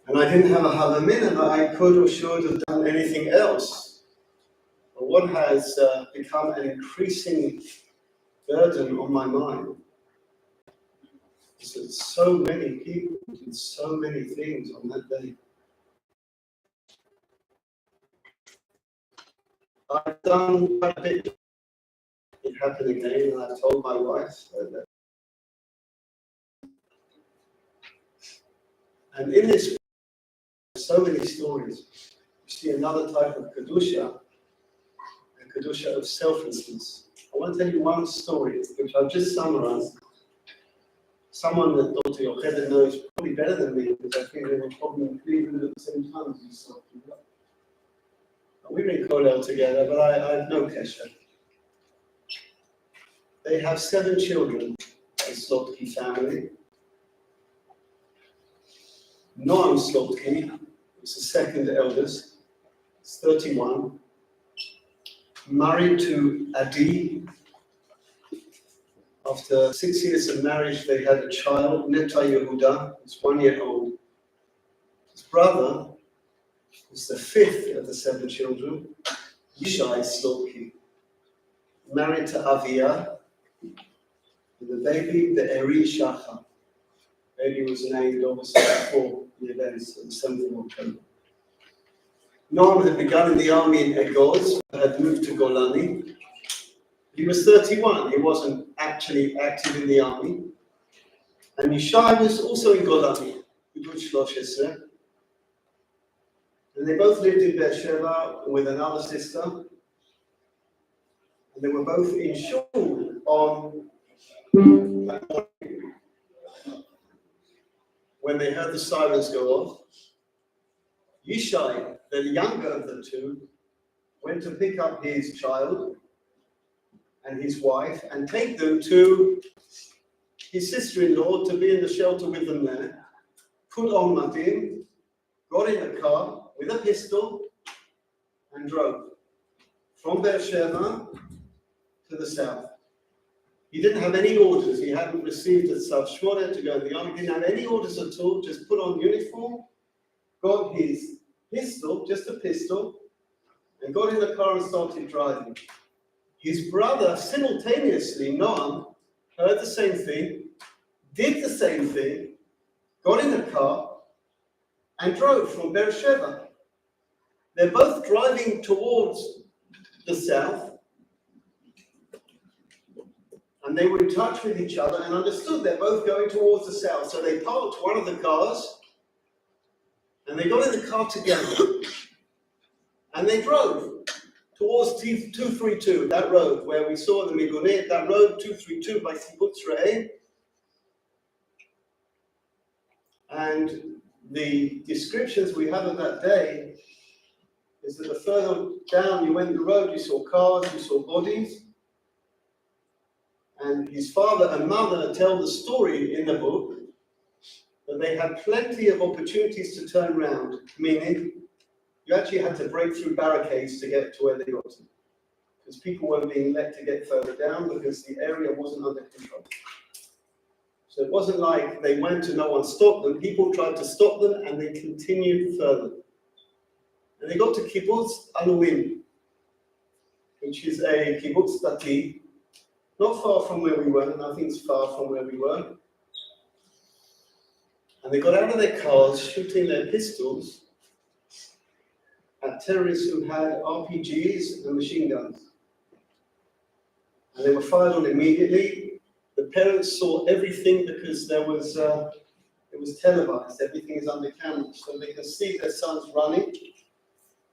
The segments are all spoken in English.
And I didn't have a Havamin, and I could or should have done anything else. But what has become an increasing burden on my mind is that so many people did so many things on that day. I've done quite a bit. It happened again, and I told my wife that. And in this, so many stories. You see another type of Kedusha, a Kedusha of selflessness. I want to tell you one story, which I've just summarized. Someone that Dr. Yocheved knows probably better than me, because I think they were probably in Cleveland at the same time as yourself. We were in Kollel together, but I have no kesher. They have 7 children, a Slotki family. Noam Slotki was the second eldest, he's 31, married to Adi. After 6 years of marriage, they had a child, Neta Yehuda, who's 1 year old. His brother was the 5th of the 7 children, Yishai Slotki, married to Avia, and the baby, the Eri Shachar. Baby was named obviously before the events of the 7th of October. Noam had begun in the army in Egoz, had moved to Golani. He was 31, he wasn't actually active in the army. And Yishai was also in Golani, Geudalia 13. And they both lived in Beersheba with another sister. And they were both in shul on that morning. When they heard the sirens go off, Yishai, the younger of the two, went to pick up his child and his wife and take them to his sister-in-law to be in the shelter with them there, put on madim, got in a car with a pistol and drove from Beersheba to the south. He didn't have any orders. He hadn't received a Tzav Shmona to go in the army. He didn't have any orders at all. Just put on uniform, got his pistol, just a pistol, and got in the car and started driving. His brother, simultaneously, Noam, heard the same thing, did the same thing, got in the car, and drove from Beersheba. They're both driving towards the south, and they were in touch with each other and understood they're both going towards the south. So they parked one of the cars, and they got in the car together, and they drove towards 232, that road where we saw the Miguneh, that road 232 by Kibbutz Re'eh. And the descriptions we have of that day is that the further down you went the road, you saw cars, you saw bodies. And his father and mother tell the story in the book that they had plenty of opportunities to turn around, meaning you actually had to break through barricades to get to where they got to. Because people weren't being let to get further down because the area wasn't under control. So it wasn't like they went and no one stopped them. People tried to stop them and they continued further. And they got to Kibbutz Aluim, which is a kibbutz dati, not far from where we were, and I think it's far from where we were. And they got out of their cars shooting their pistols at terrorists who had RPGs and machine guns. And they were fired on immediately. The parents saw everything because it was televised. Everything is under camera. So they can see their sons running.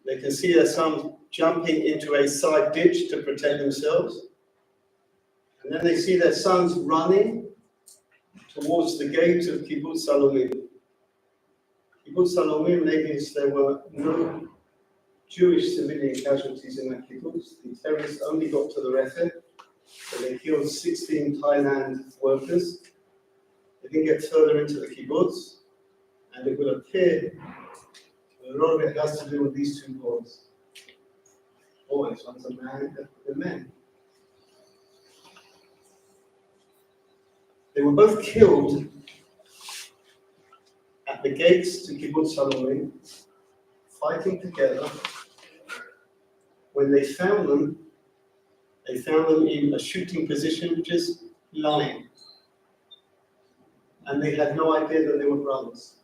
They can see their sons jumping into a side ditch to protect themselves. And then they see their sons running towards the gate of Kibbutz Salomim. Kibbutz Salomim, ladies, there were no Jewish civilian casualties in that kibbutz. The terrorists only got to the Refet, so they killed 16 Thailand workers. They didn't get further into the kibbutz, and it would appear a lot of it has to do with these two boys. Boys, one's a man and a man. They were both killed at at the gates to Kibbutz Salomim, fighting together. When they found them in a shooting position, just lying. And they had no idea that they were brothers.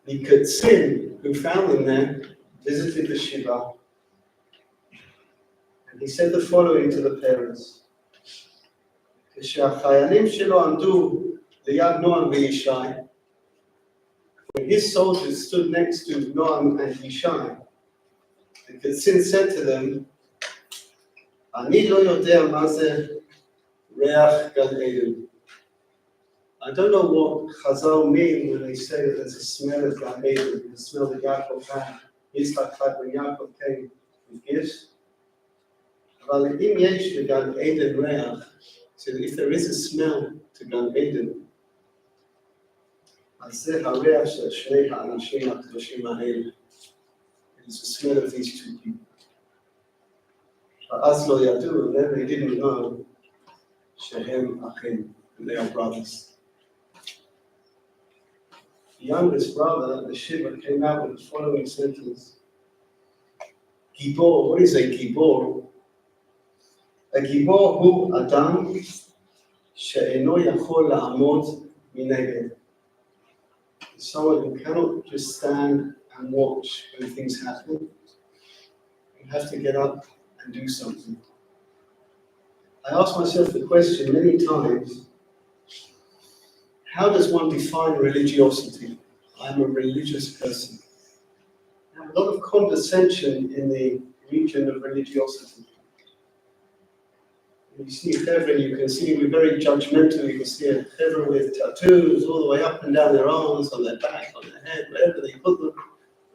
The Katzin who found them there visited the Shiva, and he said the following to the parents. כשהחיילים שלו עמדו ליד נועם וישי, when his soldiers stood next to Noam and Yishai, the Katzin said to them, אני לא יודע מה זה ריח גן עדן. I don't know what Chazal mean when they say that there's a smell of Gan Eden, the smell that Yaakov had, Yitzchak had when Yaakov came with gifts. אבל אם יש לגן עדן ריח, so if there is a smell to Gan Eden, אז זה הריח של שני האנשים הקדושים האלה. It is the smell of these two people. אז לא ידעו, and then they didn't know שהם אחים, and they are brothers. The youngest brother, the Shiva, came out with the following sentence. Gibor, what is a Gibor? A Gibor hu Adam she'eno yachol la'amod mineged. Someone who cannot just stand and watch when things happen. You have to get up and do something. I asked myself the question many times, how does one define religiosity? I'm a religious person. I have a lot of condescension in the region of religiosity. When you see Chevron, you can see we're very judgmental. You can see a Chevron with tattoos all the way up and down their arms, on their back, on their head, wherever they put them.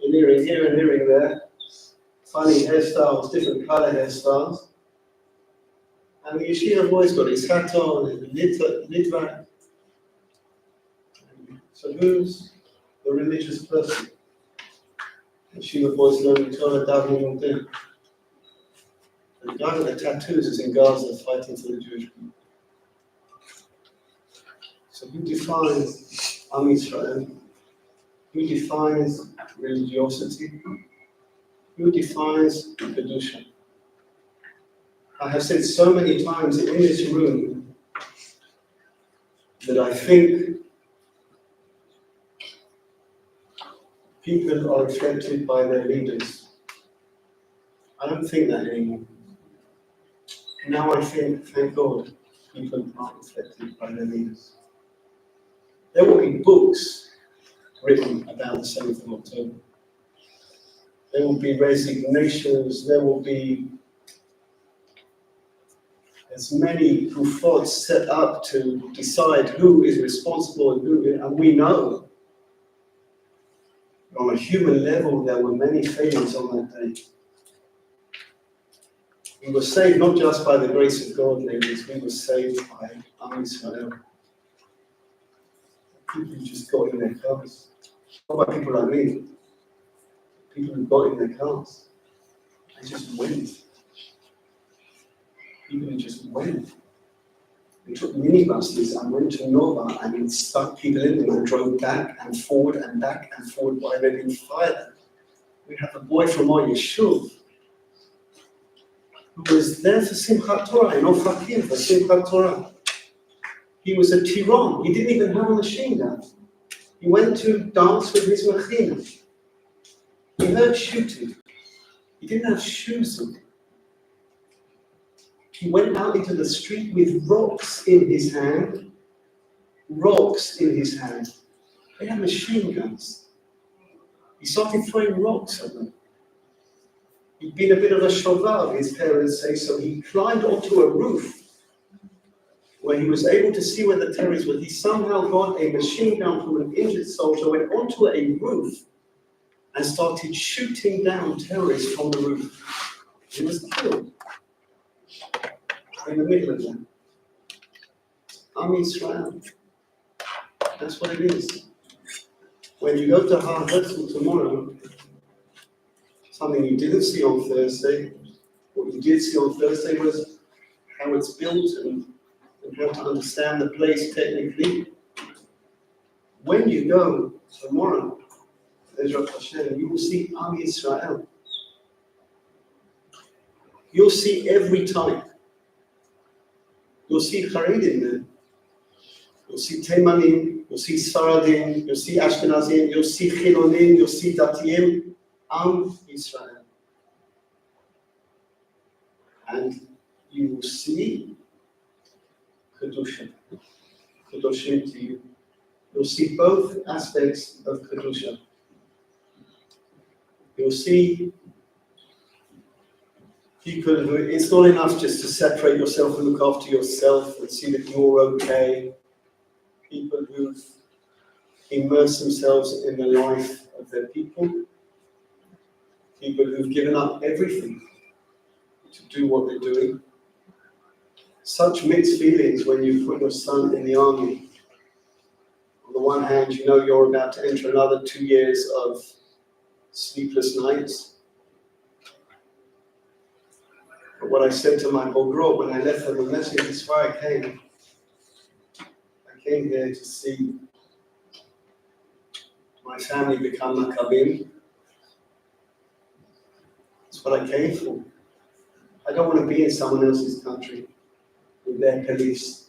An earring here and earring there. Funny hairstyles, different color hairstyles. And the yeshiva boy's got his hat on and nidva. So who's the religious person? The yeshiva boy's learning Torah, davening all day. The guy with the tattoos is in Gaza fighting for the Jewish people. So who defines Am Israel? Who defines religiosity? Who defines Kedusha? I have said so many times in this room that I think people are reflected by their leaders. I don't think that anymore. Now I think, thank God, people are reflected by their leaders. There will be books written about the 7th of October. There will be resignations, there will be as many hufot set up to decide who is responsible and we know. On a human level, there were many failures on that day. We were saved not just by the grace of God, ladies, we were saved by Am Israel. People who just got in their cars. What about people like me? People who got in their cars. They just went. People who just went. They took minibuses and went to Nova and stuck people in them and drove back and forward while they didn't fire them. We have a boy from our Yeshuv who was there for Simchat Torah, in Ofakim for Simchat Torah. He was a Tiron. He didn't even have a machine gun. He went to dance with his machina. He heard shooting. He didn't have shoes on. He went out into the street with rocks in his hand. Rocks in his hand. They had machine guns. He started throwing rocks at them. He'd been a bit of a shovar, his parents say, so he climbed onto a roof where he was able to see where the terrorists were. He somehow got a machine gun from an injured soldier, went onto a roof and started shooting down terrorists from the roof. He was killed in the middle of them. Am Israel. That's what it is. When you go to HaZikaron tomorrow, something you didn't see on Thursday, what you did see on Thursday was how it's built and how to understand the place technically. When you go tomorrow, Ezrat Hashem, you will see Am Yisrael. You'll see every type. You'll see Haredim there. You'll see Teimanim, you'll see Sfaradim, you'll see Ashkenazim, you'll see Chilonim, you'll see Datiyim, Am Yisrael. And you will see Kedusha, Kedoshim to you. You'll see both aspects of Kedusha. You'll see people who, it's not enough just to separate yourself and look after yourself and see that you're okay. People who've immersed themselves in the life of their people. People who've given up everything to do what they're doing. Such mixed feelings when you put your son in the army. On the one hand, you know you're about to enter another 2 years of sleepless nights. But what I said to my Bogro when I left them, the message is why I came. I came here to see my family become Maccabim. That's what I came for. I don't want to be in someone else's country with their police.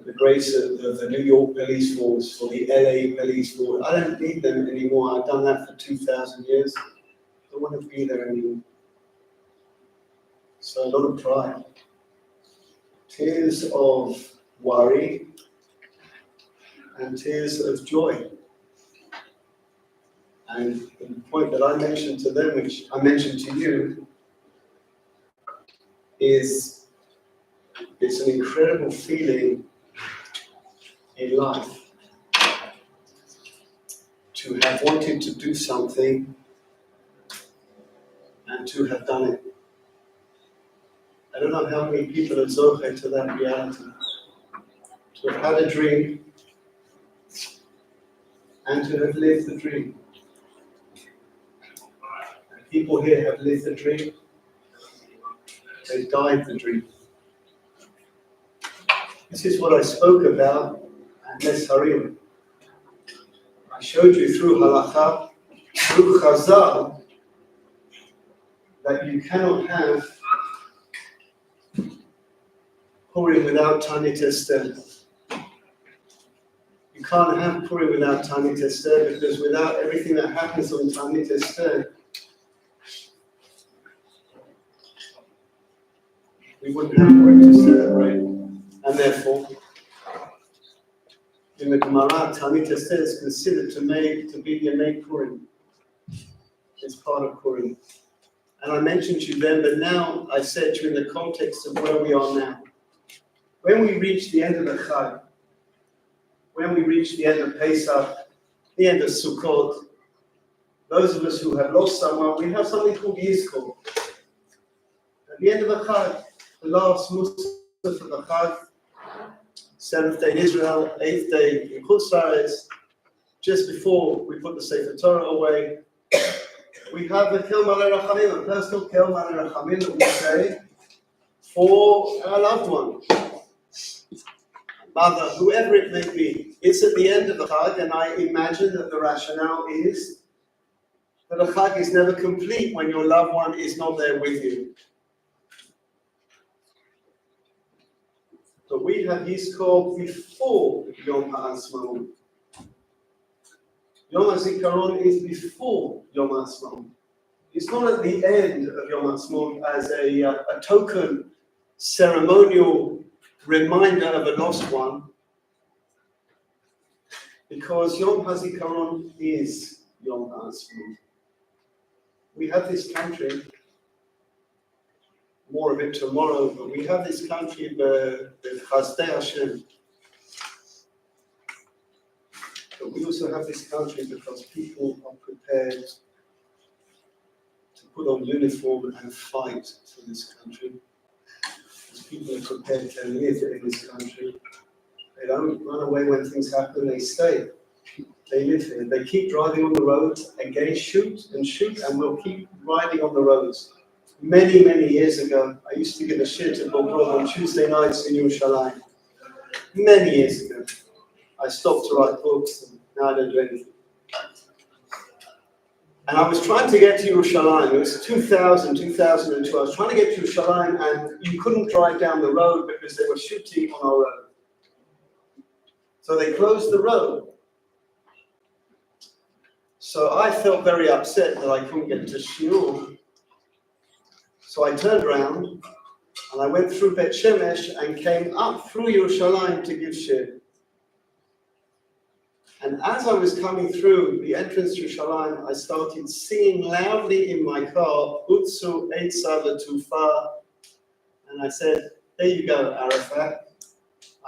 The grace of the New York police force or the LA police force. I don't need them anymore. I've done that for 2,000 years. I don't want to be there anymore. So a lot of pride. Tears of worry and tears of joy. And the point that I mentioned to them, which I mentioned to you, is it's an incredible feeling in life to have wanted to do something and to have done it. I don't know how many people are zoche to that reality. To have had a dream and to have lived the dream. And people here have lived the dream. They died the dream. This is what I spoke about at Nesarim. I showed you through halakha, through chazal, that you cannot have Purim without Tanit Esther. You can't have Purim without Tanit Esther, because without everything that happens on Tanit Esther, we wouldn't have Purim to celebrate. And therefore, in the Gemara, Tanit Esther is considered to be Yemei Purim. It's part of Purim. And I mentioned to you then, but now I said to you in the context of where we are now. When we reach the end of the Chag, when we reach the end of Pesach, the end of Sukkot, those of us who have lost someone, we have something called Yizkor. At the end of the Chag, the last Musaf of the Chag, 7th day in Israel, 8th day in Chutz La'aretz, just before we put the Sefer Torah away, we have the Kel Malei Rachamim, a personal Kel Malei Rachamim that we say for our loved one. Mother, whoever it may be. It's at the end of the Chag, and I imagine that the rationale is that the Chag is never complete when your loved one is not there with you. But we have Yizkor before Yom HaAtzmaut. Yom HaZikaron is before Yom HaAtzmaut. It's not at the end of Yom HaAtzmaut as a token, ceremonial reminder of a lost one, because Yom HaZikaron is Yom HaAtzmaut. We have this country, more of it tomorrow, but we have this country, the Chazdei Hashem. But we also have this country because people are prepared to put on uniform and fight for this country. Because people are prepared to live in this country. They don't run away when things happen, they stay. They live here. They keep driving on the roads, again shoot, and we'll keep riding on the roads. Many, many years ago, I used to give a shir to Bobrov on Tuesday nights in Yerushalayim. Many years ago. I stopped to write books, and now I don't do anything. And I was trying to get to Yerushalayim. It was 2002. I was trying to get to Yerushalayim, and you couldn't drive down the road because they were shooting on our road. So they closed the road. So I felt very upset that I couldn't get to Shiur. So I turned around, and I went through Bet Shemesh and came up through Yerushalayim to give Shir. And as I was coming through the entrance to Yerushalayim, I started singing loudly in my car, Utsu Eitza L'Tufa. And I said, there you go, Arafat.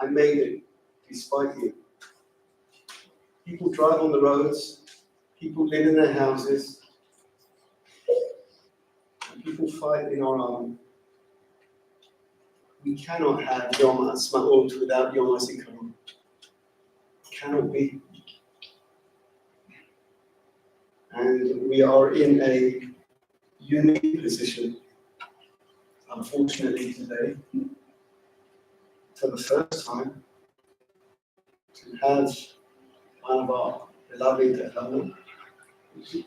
I made it, despite you. People drive on the roads, people live in their houses, and people fight in our army. We cannot have Yom Ha'atzmaut without Yom HaZikaron. Cannot be. And we are in a unique position, unfortunately today, for the first time, to have one of our beloved alumni to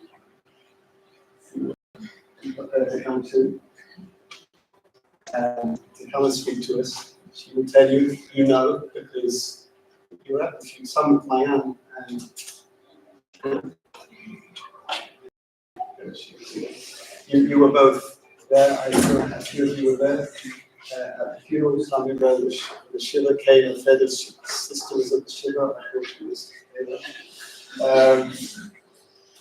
come and speak to us. She will tell you, you know, because you were at the few summit Mayan, and you were both there. I saw a few of you were there at the funeral. Some of the Shiva came and fed his sister was at the Shiva. I thought she was there.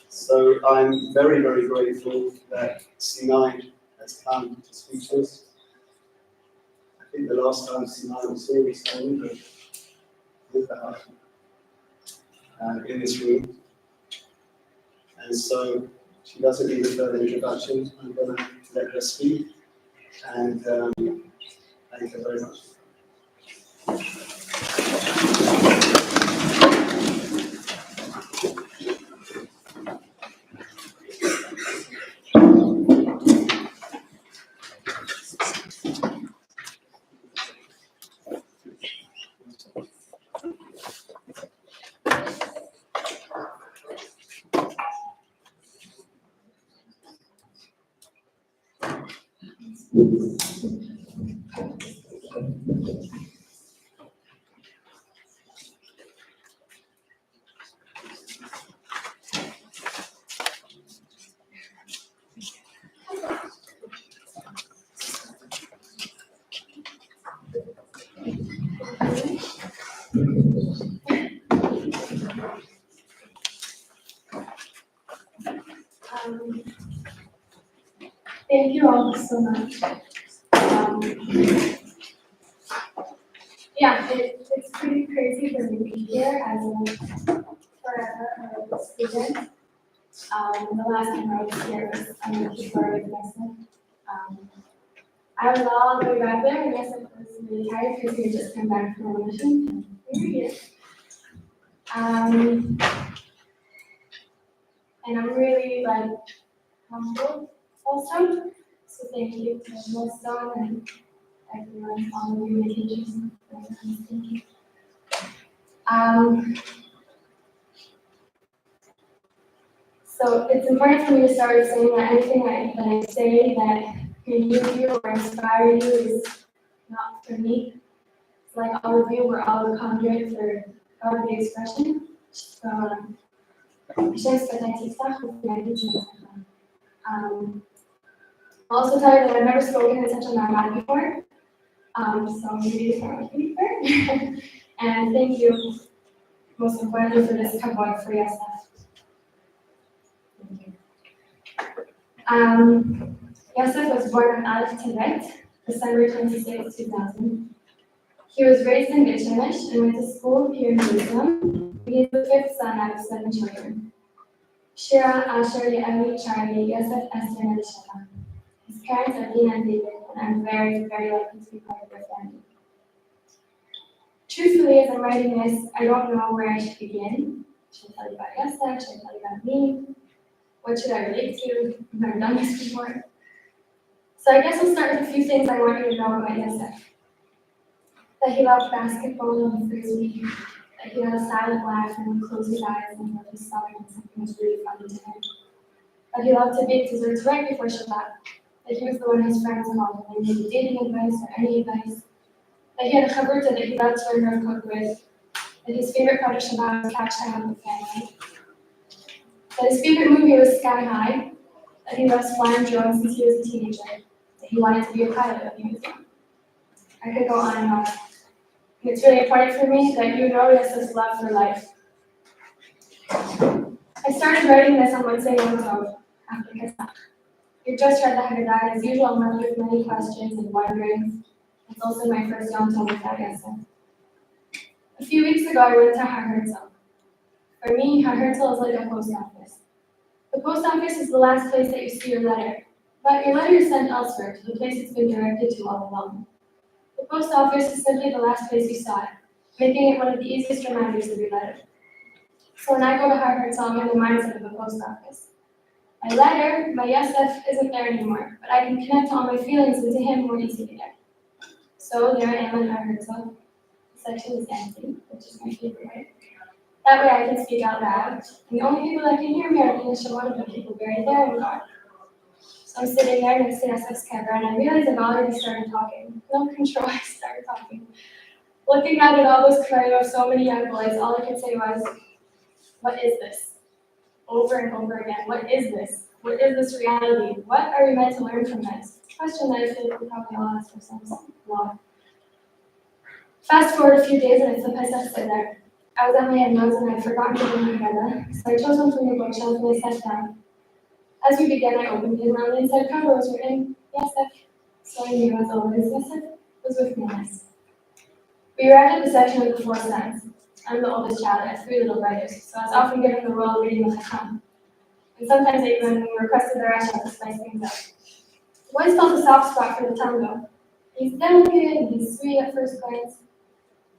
So I'm very, very grateful that Senei has come to speak to us. I think the last time Senei was here, we saw with her in this room. And so she doesn't need a further introduction. I'm going to let her speak. And thank you very much. Thank you all so much. It's pretty crazy for me to be here as a forever student. The last time I was here was on the keyboard with myself. I was all the way back there, and I was really tired because we had just come back from a mission, and we were here. And I'm really humbled also. So thank you to Milston and everyone, all of you, my teachers. Thank you. So it's important for me to start saying that anything that I say that can move you or inspire you is not for me. It's like all of you, we're all a conduit for godly expression. So, I'll also tell you that I've never spoken in such a Ma'amad before, so maybe it's not me fair. And thank you, most importantly, for this kavod for yourself. Thank you. Yosef was born in Aleph Tibet, December 26, 2000. He was raised in Bet Shemesh and went to school here in Jerusalem. He is the fifth son out of 7 children. Shira, Asher, Ye'emi, Charlie, Yosef, Esther, and Elisheva. His parents are Dina and David, and I'm very, very lucky to be part of their family. Truthfully, as I'm writing this, I don't know where I should begin. Should I tell you about Yosef? Should I tell you about me? What should I relate to? I've never done this before. So I guess I'll start with a few things I want you to know about Yosef. That he loved basketball and frisbee, that he had a silent laugh and would close his eyes and let his stomach when something was really funny to him. That he loved to bake desserts right before Shabbat. That he was the one his friends called when they needed dating advice or any advice. That he had a cupboard that he loved to learn how to cook with. That his favorite part of Shabbat was catch time with the family. That his favorite movie was Sky High. That he loves flying drones since he was a teenager. That he wanted to be a pilot when he was young. I could go on and on. And it's really important for me that you notice this love for life. I started writing this on Wednesday Yom Tov, after Pesach. You just read the Haggadah as usual, I'm left with many questions and wonderings. It's also my first Yom Tov without answer. A few weeks ago, I went to HaHerzl. For me, HaHerzl is like a post office. The post office is the last place that you see your letter, but your letter is sent elsewhere to the place it's been directed to all along. The post office is simply the last place you saw it, making it one of the easiest reminders of your letter. So when I go to HaHerzl, I'm in the mindset of the post office. My letter, my Yosef, isn't there anymore, but I can connect all my feelings into him more easily there. So there I am at HaHerzl. The section is empty, which is my favorite way. That way I can speak out loud, and the only people that can hear me are the initial one of the people buried there and God. So I'm sitting there next to Yosef's camera, and I realize I've already started talking. No control, I started talking. Looking out at all those crying of so many young boys, all I could say was, what is this? Over and over again, what is this? What is this reality? What are we meant to learn from this? A question that I feel like we probably all ask ourselves a lot. Fast forward a few days and it's the Pesach Seder. I was at my nose and I had forgotten to bring my Haggadah, so I chose one from the bookshelf and I sat down. As we began, I opened it and on the inside cover was written, Yosef. So I knew as always, Yosef was with me next. We arrived at the section of the four sons. I'm the oldest child, I have three little brothers, so I was often given the role of reading the Chacham. And sometimes I even requested the Rasha to spice things up. The boys felt a soft spot for the tango. He's delicate and he's sweet at first glance.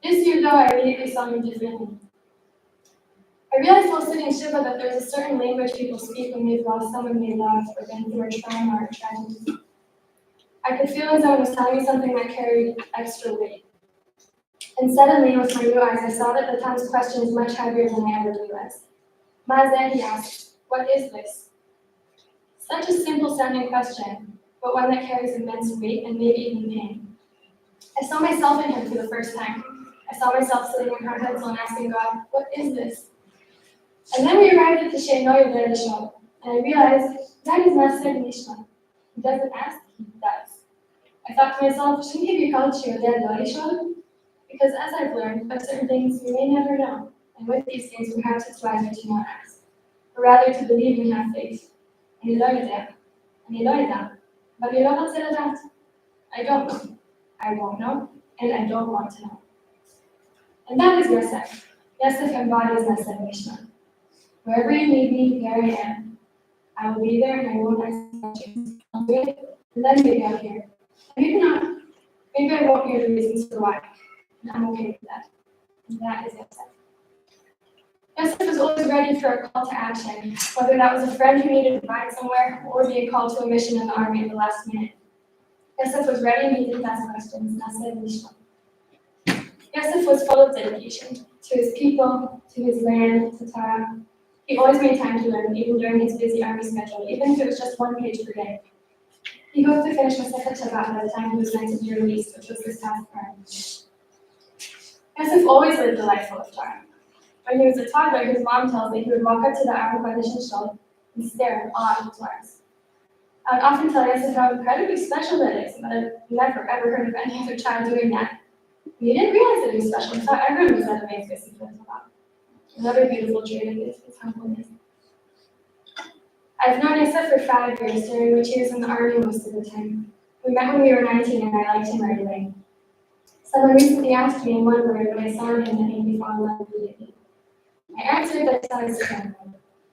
This year, though, I immediately saw him differently. I realized while sitting in Shiva that there's a certain language people speak when they've lost someone they love or been through a trauma or tragedy. I could feel as though it was telling me something that carried extra weight. And suddenly, with my new eyes, I saw that the Tom's question is much heavier than I ever realized. Mazeh, he asked, what is this? Such a simple sounding question, but one that carries immense weight and maybe even pain. I saw myself in him for the first time. I saw myself sitting in HaHerzl and asking God, what is this? And then we arrived at the Senei of the show, and I realized that is not said in Ishmael. He doesn't ask, he does. I thought to myself, shouldn't he be called Geudalia show? Because as I've learned, of certain things we may never know, and with these things perhaps it's wiser to not ask, or rather to believe and have faith. And but you don't say that. I don't know, I won't know, and I don't want to know. And that is Yosef. Yosef embodies Yosef Ishmael. Wherever you need me, there I am. I will be there and I won't ask questions. I'll do it, and then maybe I'll hear. And maybe not. Maybe I won't hear the reasons for why. And I'm okay with that. And that is Yosef. Yosef was always ready for a call to action, whether that was a friend who needed to ride somewhere or being called to a mission in the army at the last minute. Yosef was ready and he didn't ask questions, and I said Mishma. Yosef was full of dedication to his people, to his land, to Torah. He always made time to learn, even during his busy army schedule, even if it was just 1 page per day. He hoped to finish Masechet Shabbat by the time he was meant to be released, which was this past term. Yosef always lived a life full of Torah. When he was a toddler, his mom tells me he would walk up to the Aron Kodesh in Shul and stare in awe at the Torahs. I would often tell Yosef how incredibly special that is, but I've never ever heard of any other child doing that. He didn't realize that he was special. He thought everyone was that amazing as he feels about. Another beautiful trait of his is humbleness. I've known Yosef for 5 years, during which he was in the army most of the time. We met when we were 19 and I liked him right away. Someone recently asked me in one word when I saw him that made me fall in love immediately. I answered that I saw his strength,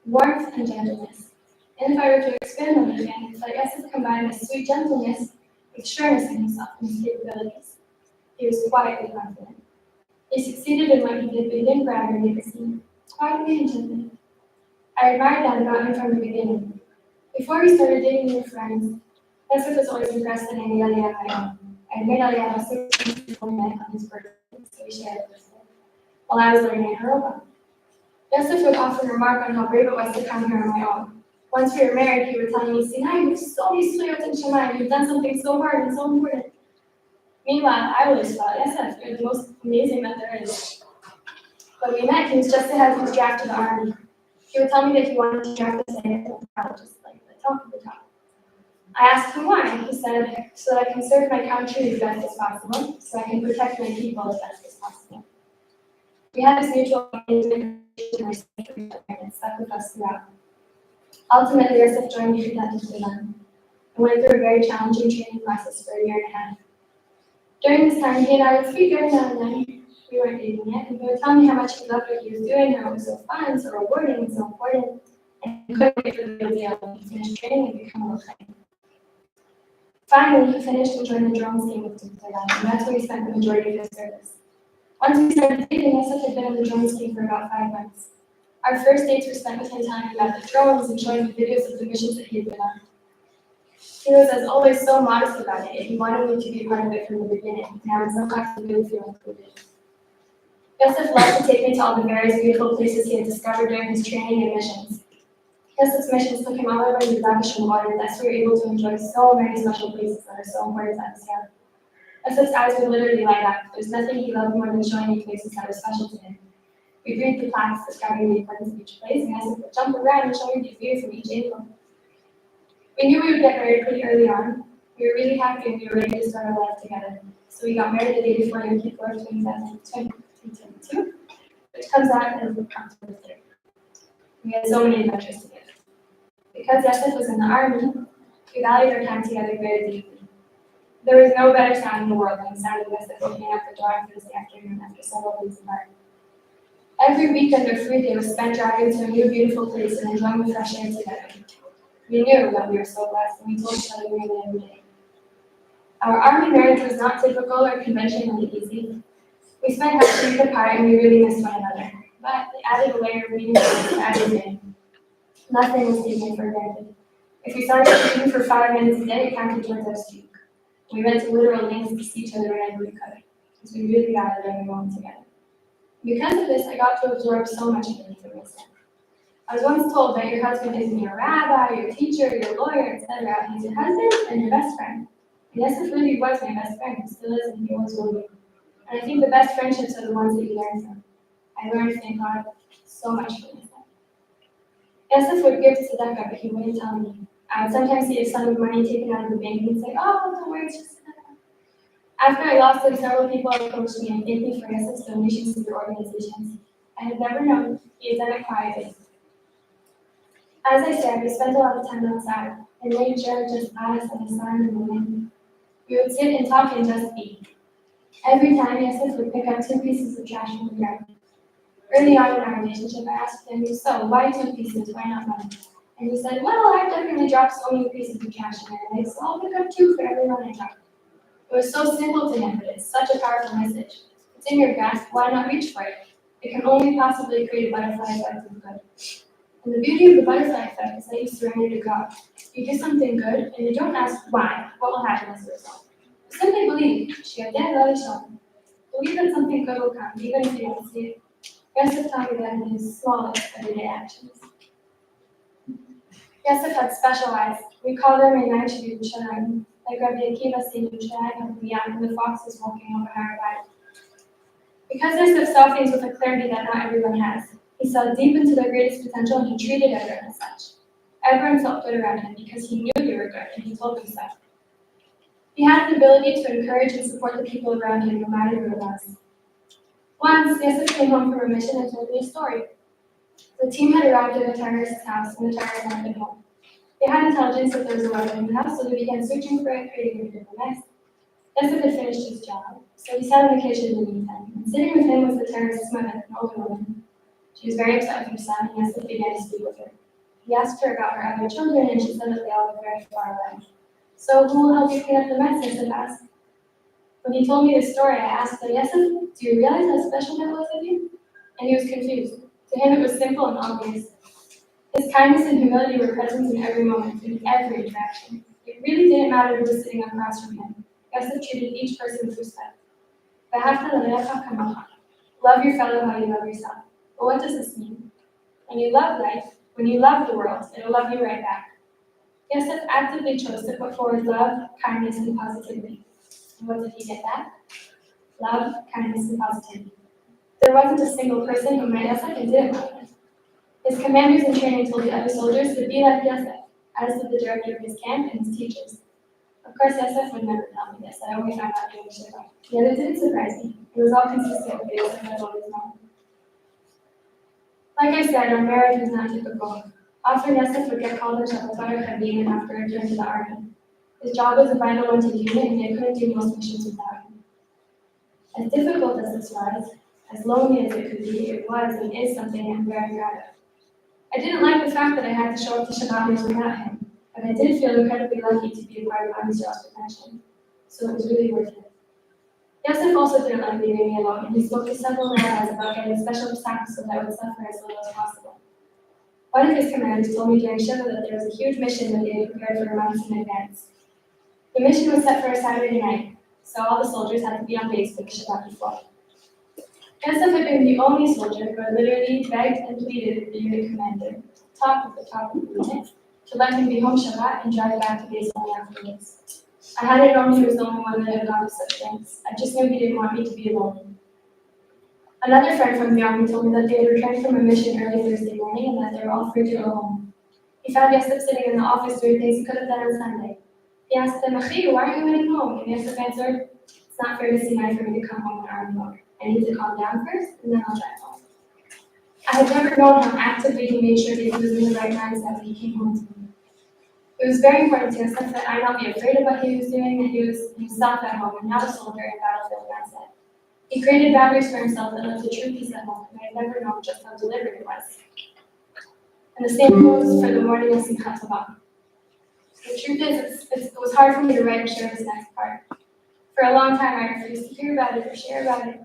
warmth, and gentleness. And if I were to expand on it again, it's that Yosef combined his sweet gentleness with sureness in himself and his capabilities. He was quietly confident. He succeeded in what he did, but he didn't brag or make a scene. Quietly and gently. I admired that about him from the beginning. Before we started dating new friends, Yosef was always impressed that I made Aliyah. I had made Aliyah 6 months before we met on his birthday, so we shared a birthday. while I was learning in Europa. Yosef would often remark on how brave it was to come here on my own. Once we were married, he would tell me, Senei, you've so many zliyot in Shemaim, you've done something so hard and so important. Meanwhile, I always thought, Yosef, you're the most amazing that there is. When we met, he was just ahead of his draft to the army. He would tell me that he wanted to draft the Senei just like the top of the top. I asked him why. He said, so that I can serve my country as best as possible, so I can protect my people as best as possible. We had this mutual and it stuck with us throughout. Ultimately, Yosef joined Geudalia and went through a very challenging training process for a year and a half. During this time, he and I would speak every now and then. We weren't dating yet, and he would tell me how much he loved what he was doing, how it was so fun, so rewarding, and so important, and he couldn't wait for the real deal when he finished training and become a lieutenant. Finally, he finished and joined the drone team with Geudalia, and that's where he spent the majority of his service. Once we started dating, Yosef had been in the drone team for about 5 months. Our first dates were spent with him telling me about the drones and showing me videos of the missions that he had been on. He was, as always, so modest about it, and he wanted me to be part of it from the beginning, and I was so glad to really feel included. Yosef loved to take me to all the various beautiful places he had discovered during his training and missions. Yosef's missions took him all over Geudalia and water, and thus we were able to enjoy so many special places that are so important to us here. Yosef's eyes would literally light up. There's nothing he loved more than showing me places that were special to him. We'd read the plaques describing the importance of each place, and Yosef would jump around and show me the views from each angle. We knew we would get married pretty early on. We were really happy and we were ready to start our life together. So we got married the day before Yom Kippur of 2022, which comes out as the birthday. We had so many adventures together. Because Yosef was in the army, we valued our time together very deeply. There was no better sound in the world than the sound of Yosef opening up the door on Thursday afternoon after several weeks apart. Every weekend or free day was spent driving to a new beautiful place and enjoying the fresh air together. We knew that we were so blessed, and we told each other nearly every day. Our army marriage was not typical or conventionally easy. We spent half a week apart and we really missed one another, but it added a layer of meaningfulness to every day. Nothing was taken for granted. If we started speaking for 5 minutes a day, it counted towards our streak. We went to literal lengths to see each other whenever we could, because we really valued every moment together. Because of this, I got to absorb so much of it for myself. I was once told that your husband isn't your rabbi, your teacher, your lawyer, etc. He's your husband and your best friend. And yes, it really was my best friend, he still is, and he always will be. And I think the best friendships are the ones that you learn from. I learned, thank God, so much from myself. Yosef would give tzedakah, but he wouldn't tell me. I would sometimes see a sum of money taken out of the bank and he'd say, oh, don't worry, it's just tzedakah. After I lost him, several people approached me and thanked me for Yosef's donations to their organizations. I had never known he had done it quietly. As I said, we spent a lot of time outside, in nature, just us and the sun and the wind. We would sit and talk and just eat. Every time, Yosef would pick up 2 pieces of trash from the ground. Early on in our relationship, I asked him, so why 2 pieces, why not 1? And he said, well, I've definitely dropped so many pieces of trash in my life, so I'll pick up 2 for every one I drop. It was so simple to him, but it's such a powerful message. It's in your grasp, why not reach for it? It can only possibly create a butterfly effect of good. And the beauty of the butterfly effect is that you surrender to God. You do something good, and you don't ask why, what will happen as a result. You simply believe, believe that something good will come, even if you don't see it. Yosef taught me that in his smallest everyday actions. Yosef had special eyes. We called them a night Yerushalayim, like Rabbi Akiva saying Yerushalayim of the yak and the foxes walking over our body. Because Yosef saw things with a clarity that not everyone has. He saw deep into their greatest potential and he treated everyone as such. Everyone felt good around him because he knew they were good and he told them so. He had the ability to encourage and support the people around him no matter who it was. Once, Yosef came home from a mission and told me a story. The team had arrived at a terrorist's house and the terrorists had been home. They had intelligence that there was a weapon in the house, so they began searching for it, creating a different mess. Yosef had finished his job, so he sat on the kitchen in the meantime. And sitting with him was the terrorist's mother, an older woman. She was very upset with her son, and Yosef began to speak with her. He asked her about her other children, and she said that they all lived very far away. So who will help you clean up the mess? Yosef asked. When he told me this story, I asked him, Yosef, do you realize how special that was of you? And he was confused. To him, it was simple and obvious. His kindness and humility were present in every moment, in every interaction. It really didn't matter who was sitting across from him. Yosef treated each person with respect. Love your fellow how you love yourself. But what does this mean? When you love life, when you love the world, it'll love you right back. Yosef actively chose to put forward love, kindness, and positivity. And what did he get back? Love, kindness, and positivity. There wasn't a single person who met Yosef and didn't love him. His commanders in training told the other soldiers to be like Yosef, as did the director of his camp and his teachers. Of course, Yosef would never tell me this. I only found out during Shiva. Yet it didn't surprise me. It was all consistent with the Yosef I'd always known. Like I said, our marriage was not typical. Often Yosef would get called on Shabbatot or Chavim after a return to the army. His job was a vital one to the unit, and they couldn't do most missions without him. As difficult as this was, as lonely as it could be, it was and is something I'm very proud of. I didn't like the fact that I had to show up to Shabbat without him, but I did feel incredibly lucky to be a part of Amisrael's profession, so it was really worth it. Yosef also didn't like leaving me alone, and he spoke to several rabbis about getting special psaks so that I would suffer as little as possible. One of his commanders told me during Shiva that there was a huge mission that they had prepared for months in advance. The mission was set for a Saturday night, so all the soldiers had to be on base for the Shabbat before. Yosef had been the only soldier who had literally begged and pleaded with the unit commander, top of the unit, to let him be home Shabbat and drive back to base only afterwards. I hadn't known he was the only one that had gone to such lengths. I just knew he didn't want me to be alone. Another friend from the army told me that they had returned from a mission early Thursday morning and that they were all free to go home. He found Yosef sitting in the office doing things he could have done on Sunday. He asked him, "Achi, why aren't you heading home?" And Yosef answered, "It's not fair to Senei for me to come home on army mode. I need to calm down first, and then I'll drive home." I had never known how actively he made sure that he was in the right mindset when he came home to me. It was very important to Yosef that I not be afraid of what he was doing, that he was himself at home and not a soldier in battlefield mindset. He created boundaries for himself that led to true peace at home, and I had never known just how deliberate it was. And the same goes for the morning of Simchat Torah. The truth is, it was hard for me to write and share this next part. For a long time, I refused to hear about it or share about it.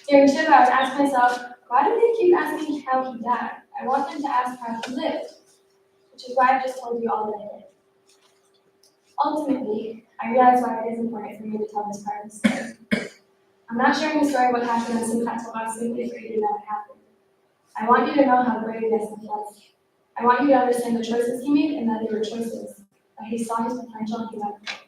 During Shiva, I would ask myself, why do they keep asking how he died? I want them to ask how he lived, which is why I've just told you all that I did. Ultimately, I realized why it is important for me to tell this part of the story. I'm not sharing the story of what happened on Simchat Torah simply for you to know what happened. I want you to know how brave Yosef was. I want you to understand the choices he made and that they were choices, that he saw his potential and he went for it.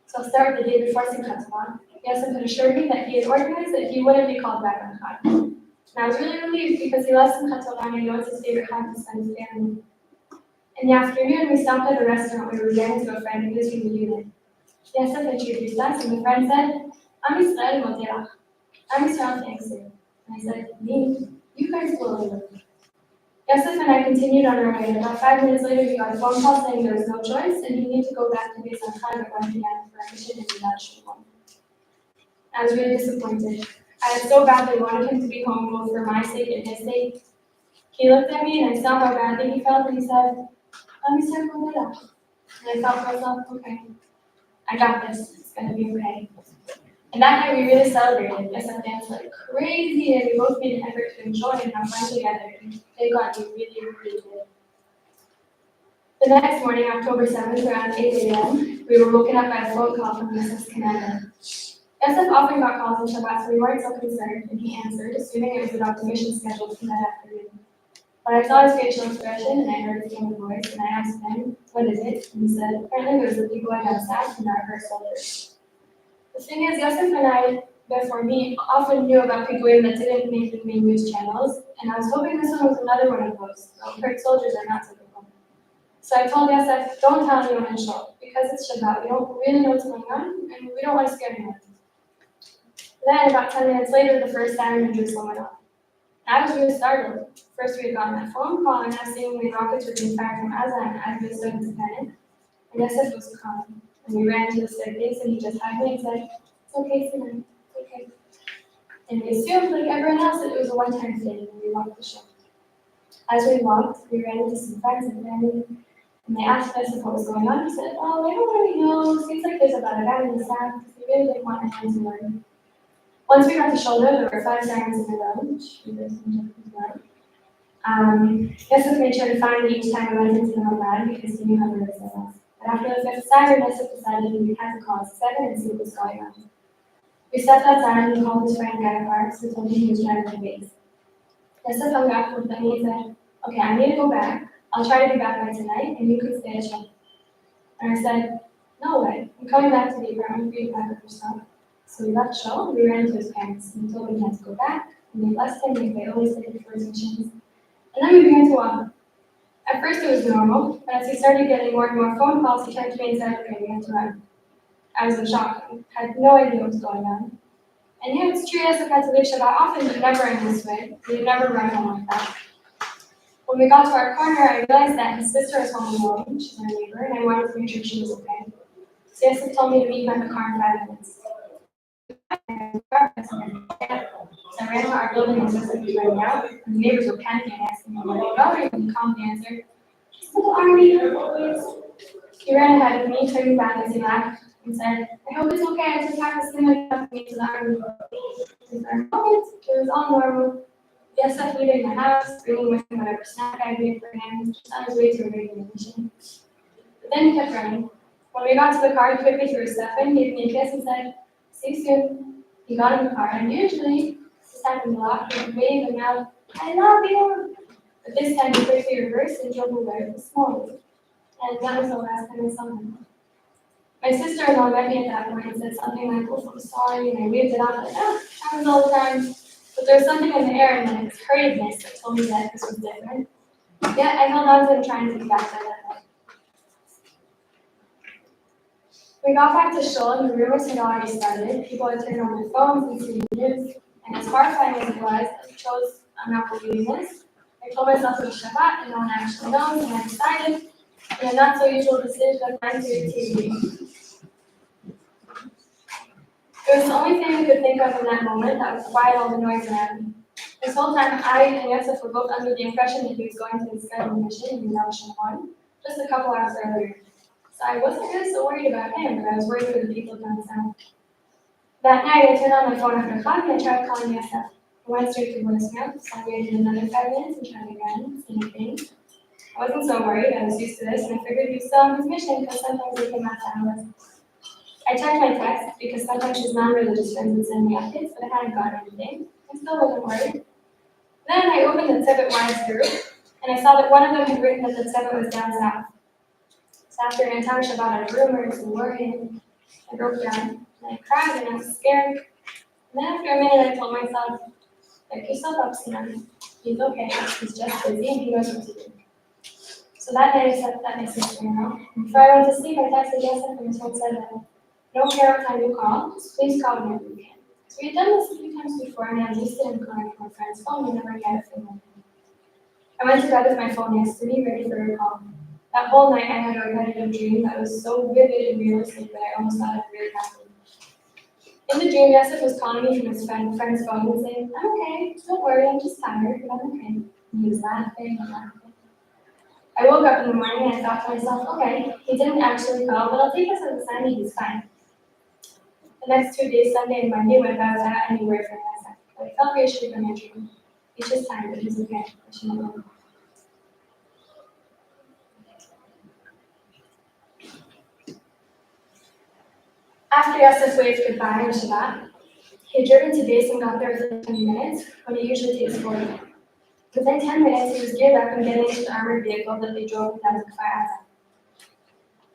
So I'll start with the day before Simchat Torah. Yosef had assured me that he had organized that he wouldn't be called back on Chag. And I was really relieved because he loves Simchat Torah and I know it's his favorite time to spend with family. In the afternoon, we stopped at a restaurant where we ran into a friend of his from the unit. Yosef introduced us and the friend said, "Am Yisrael Moterach. Am Yisrael thanks you." And I said, "Me? You guys will live." Yosef and I continued on our way, and about 5 minutes later, he got a phone call saying there was no choice and he needed to go back to base on Chag at 1 p.m. for a mission in the Dutch home. I was really disappointed. I had so badly wanted him to be home, both for my sake and his sake. He looked at me and I saw how badly he felt, and he said, "Let me start from there." And I thought to myself, okay, I got this. It's going to be okay. And that night we really celebrated. Yosef danced like crazy, and we both made an effort to enjoy and have fun together. And thank God we really, really did. The next morning, October 7th, around 8 a.m., we were woken up by a phone call from Yosef's commander. Yosef often got calls on Shabbat, so we weren't so concerned, and he answered, assuming it was about the mission scheduled for that afternoon. But I saw his facial expression, and I heard his tone of voice, and I asked him, "What is it?" And he said, "Apparently there's a people I got sacked and not hurt soldiers." The thing is, Yosef and I, therefore me, often knew about piguim that didn't make the main news channels, and I was hoping this one was another one of those. Hurt soldiers are not typical. So I told Yosef, "Don't tell anyone in shul, because it's Shabbat. We don't really know what's going on, and we don't want to scare anyone." Then, about 10 minutes later, the first siren in Jerusalem went off. I was really startled. First, we had gotten that phone call, and now seemingly rockets were being fired from Gaza, and I was starting to panic. And Yosef was calm. And we ran to the staircase, and he just hugged me and said, "It's okay, Senei, it's okay." And we assumed, like everyone else, that it was a one-time thing, and we walked the show. As we walked, we ran into some friends and family, and they asked us what was going on. He said, "Oh, I don't really know. Seems like there's about a guy in the staff. We really didn't want our hands to learn." Once we got to shoulder, there were 5 sirens in a row, which we did some as well. Yosef made sure to find me each time I went into the Mamad because he knew how nervous I was. But after the 5th siren, Yosef decided we had to call 7 and see what was going on. We stepped outside and he called his friend Guy Parks, who told me he was driving the base. Yosef hung up with me and said, okay, I need to go back. I'll try to be back by tonight, and you could stay at home. And I said, no way, I'm coming back to the apartment for you to pack up your stuff. So we left Shaw, we ran to his parents, and he told me he had to go back, and they blessed him like they always did for his missions. And then we began to walk. At first it was normal, but as he started getting more and more phone calls, he turned to me and said, okay, we have to run. I was in shock, and had no idea what was going on. And yeah, it's true, yes, I've had to leave Shabbat often, but never in this way. We had never run home like that. When we got to our corner, I realized that his sister was home alone, she's my neighbor, and I wanted to make sure she was okay. So Yosef told me to meet him at the car in 5 minutes. So I ran to our building and Yosef was running out, and the neighbors were panicking, asking me where to go, and he calmly answered, just to the army, always. He ran ahead of me, turning back as he laughed, and said, I hope it's okay, I just have to sing with me to the army. And for a moment, it was all normal. Yosef leaving the house, bringing with him whatever snack I made for him, just on his way to a regular mission. But then he kept running. When we got to the car, he quickly threw his stuff in, gave me a kiss, and said, see you soon. He got in the car, and usually, this time in the lock, he would wave and yell, I love you! But this time he quickly reversed and drove away with a small wave. And that was the last time I saw him. My sister-in-law met me at that point and said something like, oh, I'm sorry, and I waved it off, like, oh, happens all the time. But there was something in the air and its hurriedness that told me that this was different. Yet I held on to him, trying to get back to that night. We got back to Shul, and the rumors had already started. People had turned on their phones and seen the news, and as horrifying as it was, I chose I'm not believing this. I told myself it was Shabbat, and no one actually knows, and I decided, in a not so usual decision, of 9:30 TV. It was the only thing I could think of in that moment that would quiet all the noise around me. This whole time, I and Yosef were both under the impression that he was going to his scheduled mission in Milston 1, just a couple hours earlier. So I wasn't really so worried about him, but I was worried for the people down south. That night, I turned on my phone after class and I tried calling Yosef. I went straight to voicemail, so I waited another 5 minutes and tried again, same thing. I wasn't so worried, I was used to this, and I figured he was still on his mission because sometimes he came out to hours. I checked my text because sometimes his non-religious friends would send me updates, but I hadn't gotten anything. I still wasn't worried. Then I opened the Tzibit Wives group, and I saw that one of them had written that the Tzibit was down south. So after an entire Shabbat of rumors and worrying, I broke down, and I cried, and I was scared. And then after a minute, I told myself, pick yourself up, Senei. He's okay, he's just busy, and he knows what to do. So that night, I slept at my sister-in-law. Before I went to sleep, I texted Yosef, and his phone said that I don't care what time you call, just please call whenever you can. So we had done this a few times before, and I was used to him calling from a friend's phone whenever he had a free moment. I went to bed with my phone next to me, ready for a call. That whole night, I had a repetitive dream that was so vivid and realistic that I almost thought it really happened. In the dream, Yosef was calling me from his friend's phone and saying, I'm okay, don't worry, I'm just tired, but I'm okay. And he was laughing and laughing. I woke up in the morning and I thought to myself, okay, he didn't actually call, but I'll take this as a sign that he's fine. The next 2 days, Sunday and Monday, went by without any word from Yosef, but I felt reassured by my dream. He's just tired, but he's okay. I should know. After Yosef waved goodbye on Shabbat, he had driven to base and got there within 20 minutes, when it usually takes 40. Within 10 minutes, he was geared up and getting into the armored vehicle that they drove with HaZikaron.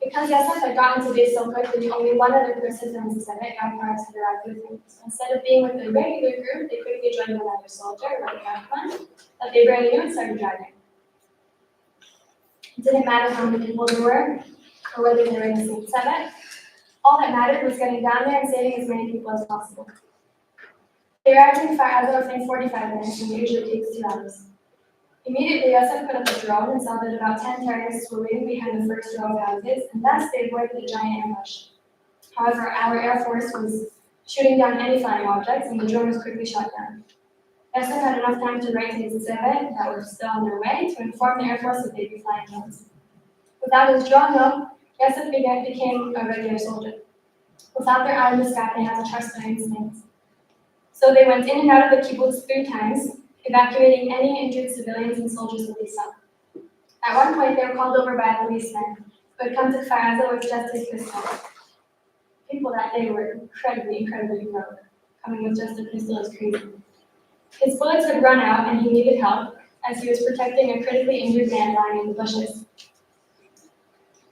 Because Yosef had gotten to base so quickly, only one other person from the Senei had arrived with him. So instead of being with the regular group, they quickly joined another soldier, like Geudalia, that they barely knew and started driving. It didn't matter how many people there were, or whether they were in the same Senei. All that mattered was getting down there and saving as many people as possible. They arrived in Kfar within 45 minutes, and it usually takes 2 hours. Immediately, Yosef put up a drone and saw that about 10 terrorists were waiting behind the first row of houses, and thus they avoided a giant ambush. However, our Air Force was shooting down any flying objects, and the drone was quickly shot down. Yosef had enough time to write to his exhibit that were still on their way to inform the Air Force that they'd be flying drones. Without his drone, though, Yosef became a regular soldier. Without their eye in the sky, they had to trust their instincts. So they went in and out of the kibbutz 3 times, evacuating any injured civilians and soldiers that they saw. At one point, they were called over by a policeman who had come to Kfar with just his pistol. people that day were incredibly heroic, coming with just a pistol is crazy. His bullets had run out and he needed help as he was protecting a critically injured man lying in the bushes.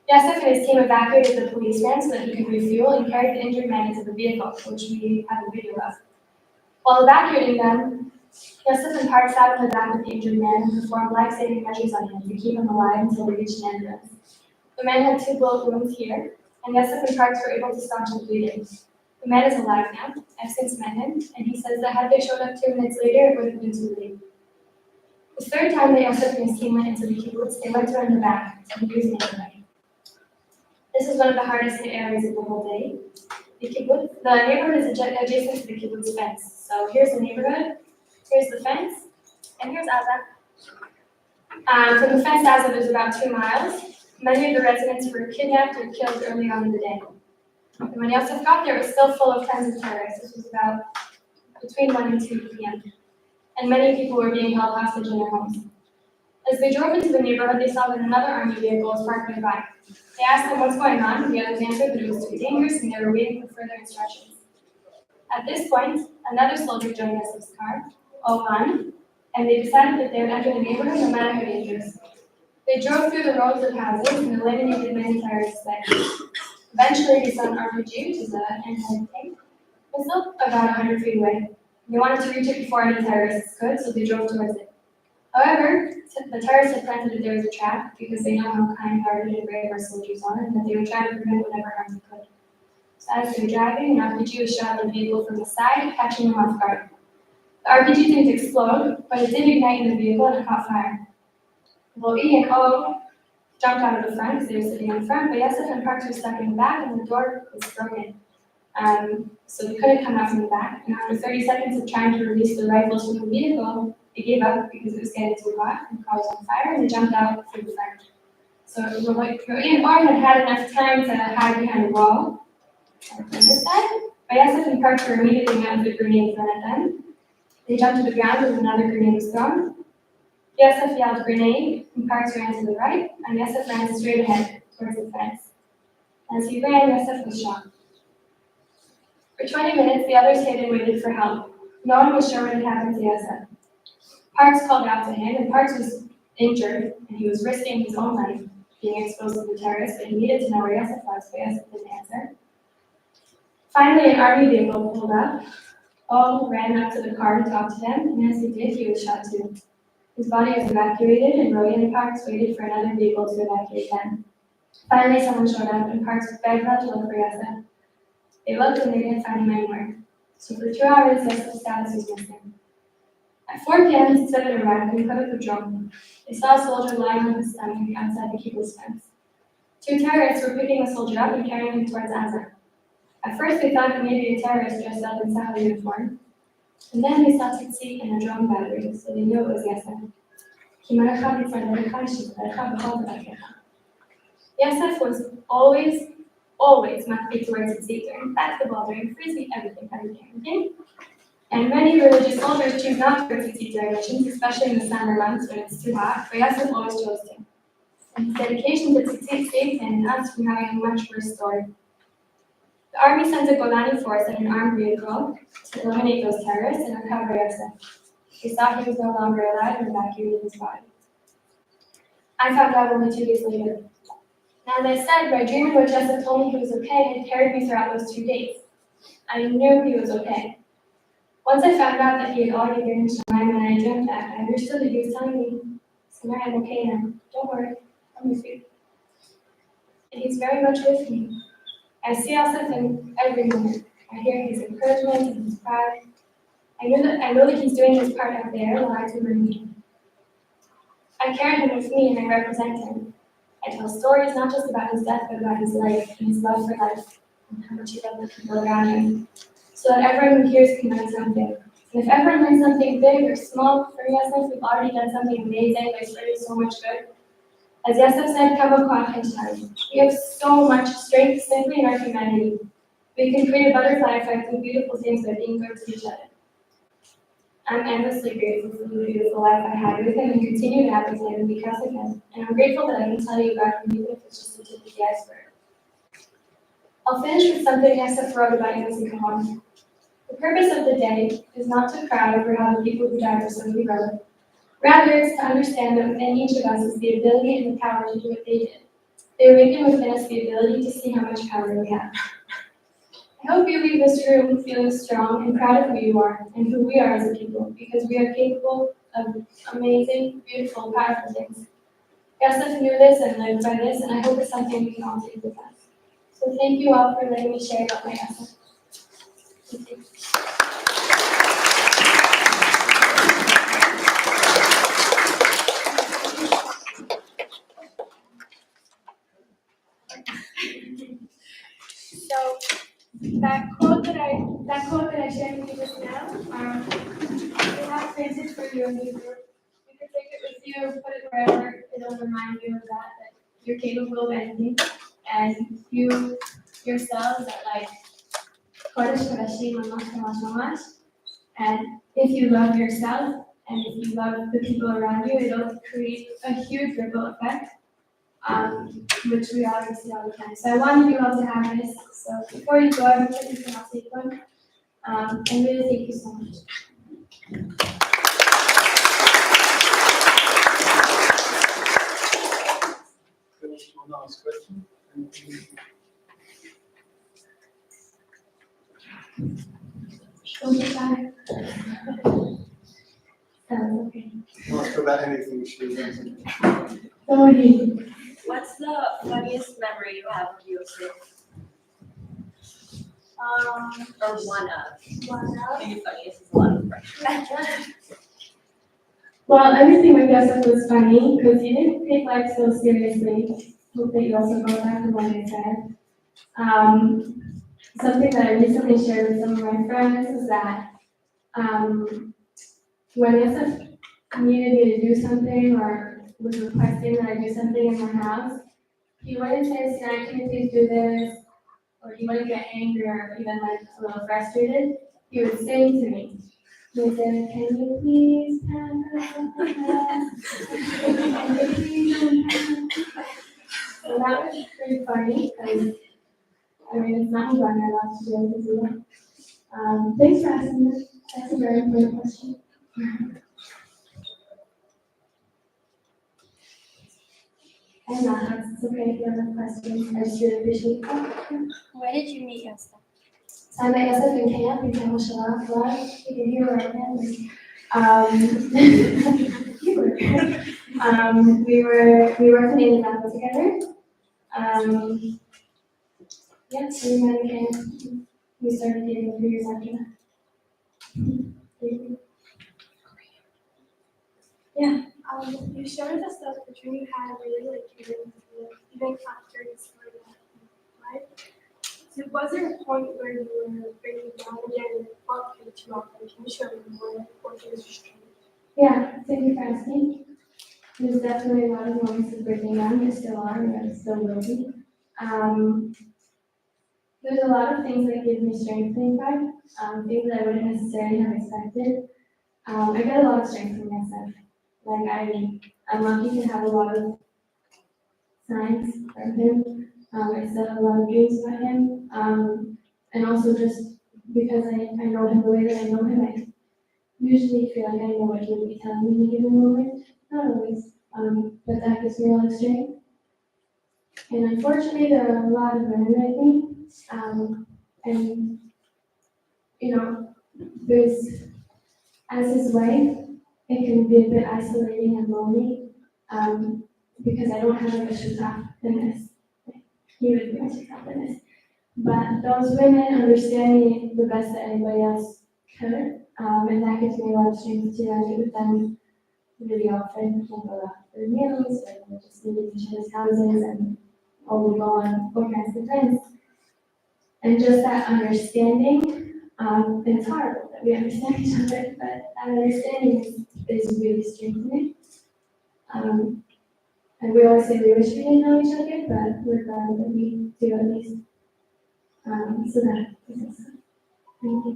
Yosef and his team evacuated the police van so that he could refuel and carried the injured man into the vehicle, which we have a video of. While evacuating them, Yosef and Park sat in the back of the injured man and performed life-saving measures on him to keep him alive until they reached an ambulance. The man had 2 bullet wounds here, and Yosef and Parks were able to staunch the bleeding. The man is alive now. I've since met him, and he says that had they showed up 2 minutes later, it would have been too late. The third time that Yosef and his team went into the kibbutz, they went around the back to the Jews' neighborhood. This is one of the hardest hit areas of the whole day. The neighborhood is adjacent to the kibbutz fence. So here's the neighborhood, here's the fence, and here's Aza. From the fence to Aza, there's about 2 miles. Many of the residents were kidnapped or killed early on in the day. And when Yosef got there, it was still full of tens of terrorists. This was about between 1 and 2 p.m. And many people were being held hostage in their homes. As they drove into the neighborhood, they saw that another army vehicle was parked nearby. They asked them what's going on, and the others answered that it was too dangerous and they were waiting for further instructions. At this point, another soldier joined Yosef's car, all armed, and they decided that they would enter the neighborhood no matter how dangerous. They drove through the rows of houses and eliminated many terrorist sites. Eventually, they saw an RPG, which is an anti-tank missile, about 100 feet away. They wanted to reach it before any terrorists could, so they drove towards it. However, the terrorists had planted that there was a trap because they know how kind-hearted and brave our soldiers are, and that they would try to prevent whatever harm they could. So as they were driving, an RPG was shot at the vehicle from the side, catching them off guard. The RPG didn't explode, but it did ignite in the vehicle and it caught fire. Well, E and O jumped out of the front because they were sitting in the front, but Yosef and Parks were stuck in the back and the door was broken. So they couldn't come out from the back. And after 30 seconds of trying to release the rifles from the vehicle, they gave up because it was getting too hot and the car was on fire, and they jumped out through the front. So Roe and Or had enough time to hide behind the wall on this side, but Yosef and Parks were immediately met with a grenade thrown at them. They jumped to the ground and another grenade was thrown. Yosef yelled grenade, and Parks ran to the right, and Yosef ran straight ahead towards the fence. As he ran, Yosef was shot. For 20 minutes, the others hid and waited for help. No one was sure what had happened to Yosef. Parks called out to him, and Parks was injured, and he was risking his own life being exposed to the terrorists, but he needed to know where Yosef was, but Yosef didn't answer. Finally, an army vehicle pulled up. All ran up to the car to talk to him, and as he did, he was shot too. His body was evacuated, and Roe and Parks waited for another vehicle to evacuate them. Finally, someone showed up, and Parks begged them to look for Yosef. They looked, and they didn't find him anywhere. So for 2 hours, Yosef's status was missing. At 4 p.m., instead of arrived, they put up a drone. They saw a soldier lying on his stomach outside the kibbutz fence. 2 terrorists were picking the soldier up and carrying him towards Aza. At first, they thought it may be a terrorist dressed up in Sahel uniform. And then they saw tzitzit and a drone battery, so they knew it was Yosef. Yosef was always makbid towards tzitzit, during basketball, during frisbee, everything. And many religious soldiers choose not to wear tzitzit during missions, especially in the summer months when it's too hot, but Yosef always chose to. And his dedication to tzitzit saved him and us from having a much worse story. The army sent a Golani force in an armed vehicle to eliminate those terrorists and recover Yosef. They saw he was no longer alive and evacuated his body. I found out only 2 days later. Now, as I said, my dream in which Yosef told me he was okay had carried me throughout those 2 days. I knew he was okay. Once I found out that he had already been in Shamayim and I dreamt that, I understood that he was telling me, Senei, I'm okay now. Don't worry, I'm with you. And he's very much with me. I see Yosef in every moment. I hear his encouragement and his pride. I know that he's doing his part out there while I do mine. I carry him with me and I represent him. I tell stories not just about his death, but about his life and his love for life and how much he loved the people around him, so that everyone who hears can learn something. And if everyone learns something big or small from Yosef, we've already done something amazing by spreading so much good. As Yosef said, we have so much strength simply in our humanity. We can create a butterfly effect and beautiful things by being good to each other. I'm endlessly grateful for the beautiful life I had with him and continue to have with him because of him. And I'm grateful that I can tell you about him even if it's just the tip of the iceberg. I'll finish with something SF wrote about HaZikaron. The purpose of the day is not to cry over how the people who died were so heroic. Rather, it's to understand that within each of us is the ability and the power to do what they did. They awaken within us the ability to see how much power we have. I hope you leave this room feeling strong and proud of who you are and who we are as a people, because we are capable of amazing, beautiful, powerful things. Yosef knew this and lived by this, and I hope it's something we can all take with us. So thank you all for letting me share about my Yosef. Thank you. So that quote that I shared with you just now, we have printed for you in the group. You can take it with you, put it wherever. It'll remind you of that you're capable of anything, and you yourselves are like Kodesh Kodashim Mamash Mamash Mamash. And if you love yourself and if you love the people around you, it'll create a huge ripple effect, which we always see all the time. So I wanted you all to have this. So before you go, everybody, you can all take one. And really thank you so much. One last question. Okay. Ask about anything she does. What's the funniest memory you have of Yosef? Or one of? Maybe funniest is a lot of pressure. Well, everything with Joseph was funny because he didn't take life so seriously. Hope that you also go back to what I said. Something that I recently shared with some of my friends is that when Joseph needed me to do something or was requesting that I do something in my house, he wouldn't say, Senei, can you please do this? Or he wouldn't get angry or even like a little frustrated. He would sing to me. He would say, can you please have So that was pretty funny because I mean it's not fun, I'm allowed to be able to do that. Thanks for asking this. That's a very important question. And it's okay if you have a question. I just really appreciate that. Where did you meet Yosef? So I met Yosef in camp in Camp Shalom. You can hear where I am. We worked in Indianapolis together. Yeah, so we met in camp. We started dating 3 years after that. Yeah. You shared us that the dream you had really like even after you started right? So was there a point where you were breaking down again and what kept you up? Can you share more what was your strength? Yeah, thank you for asking. There's definitely a lot of moments of breaking down. There still are, and there still will be. There's a lot of things that give me strength inside, things that I wouldn't necessarily have expected. I get a lot of strength from myself. Like I'm lucky to have a lot of signs from him. I still have a lot of dreams about him. And also just because I know him the way that I know him, I usually feel like I know what he would be telling me in a given moment. Not always, but that gives me a lot of strength. And unfortunately, there are a lot of women like me. And, you know, as his wife, it can be a bit isolating and lonely because I don't have like a shutaf in this. He would be my shutaf in this. But those women understand me the best that anybody else could, and that gives me a lot of strength too. I meet with them really often. We'll go out for meals, and we'll just meet at each other's houses, and we'll go on all kinds of events. And just that understanding, and it's horrible that we understand each other, but that understanding is really strengthening. And we always say we wish we didn't know each other, but we're glad that we do at least. So that is awesome. Thank you.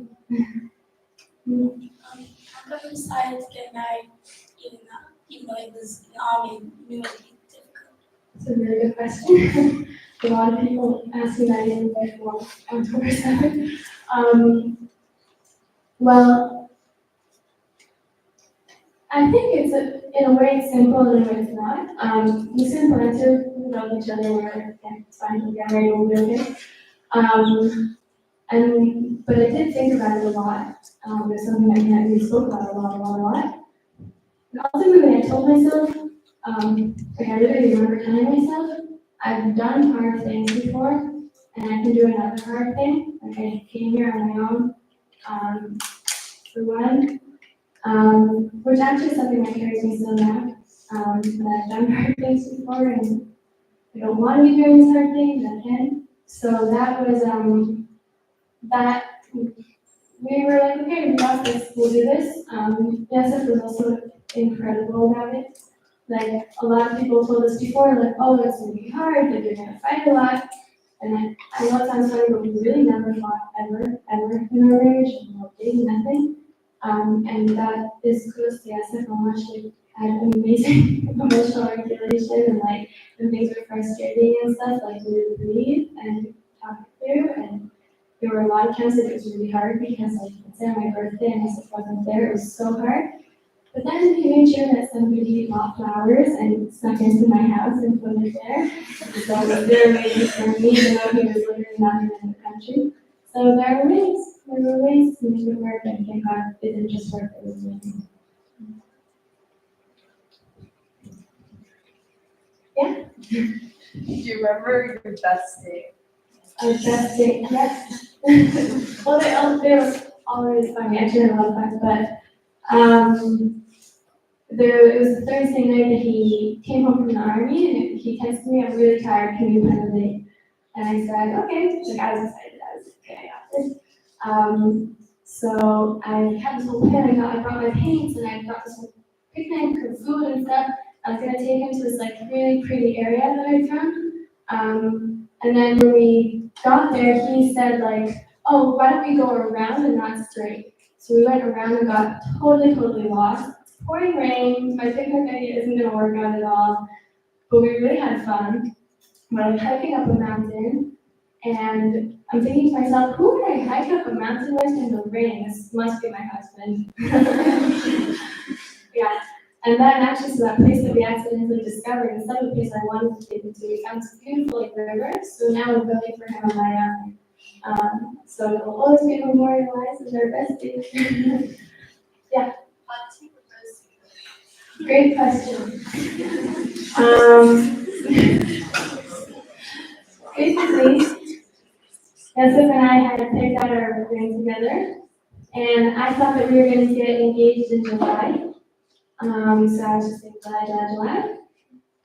How come you decided to get married even though it was in the army, you knew it would be difficult? It's a really good question. a lot of people ask me that even before October 7th. Well, I think in a way it's simple and in a way it's not. Milston and Parental love each other, it's fine, we'll get married, we'll be okay. But I did think about it a lot. It's something that we spoke about a lot. And ultimately, I told myself, like I literally remember telling myself, I've done hard things before, and I can do another hard thing. Like I came here on my own, for one, which actually is something that carries me still now. That I've done hard things before, and I don't want to be doing these hard things. I can. So that was that. We were like, okay, we got this, we'll do this. Yosef was also incredible about it. Like, a lot of people told us before, like, oh, it's gonna be hard, like, you're gonna fight a lot. And I know it sounds funny, but we really never fought ever in our marriage, no dating, nothing. And that is kudos to Yosef how much we had an amazing emotional regulation, and like, when things were frustrating and stuff, like, we would breathe and talk it through. And there were a lot of times that it was really hard because, like, let's say on my birthday and Yosef wasn't there, it was so hard. But then he made sure that somebody bought flowers and snuck into my house and put it there. So it was there waiting for me, even though he was literally not even in the country. So there were ways to make it work, and thank God it didn't just work, it was amazing. Yeah? Do you remember your best day? Our best day, yes. Well, they were always funny, actually had a lot of fun, but it was the Thursday night that he came home from the army, and he texted me, I'm really tired, can you plan a date? And I said, okay, like I was excited, I was like, okay, I got this. So I had this whole plan, I brought my paints, and I brought this whole picnic and food and stuff. I was gonna take him to this like really pretty area that I found. And then when we got there, he said like, oh, why don't we go around and not straight? So we went around and got totally lost. It's pouring rain, my picnic idea isn't gonna work out at all, but we really had fun. We're like hiking up a mountain, and I'm thinking to myself, who would I hike up a mountain with in the rain? This must be my husband. Yeah. And then actually, so that place that we accidentally discovered, instead of the place I wanted to take him to, we found this beautiful like, river. So now we're building for him a layup. So it'll always be memorialized as our best day. Yeah. Great question. Basically, Yosef and I had picked out our ring together, and I thought that we were going to get engaged in July. So I was just thinking July.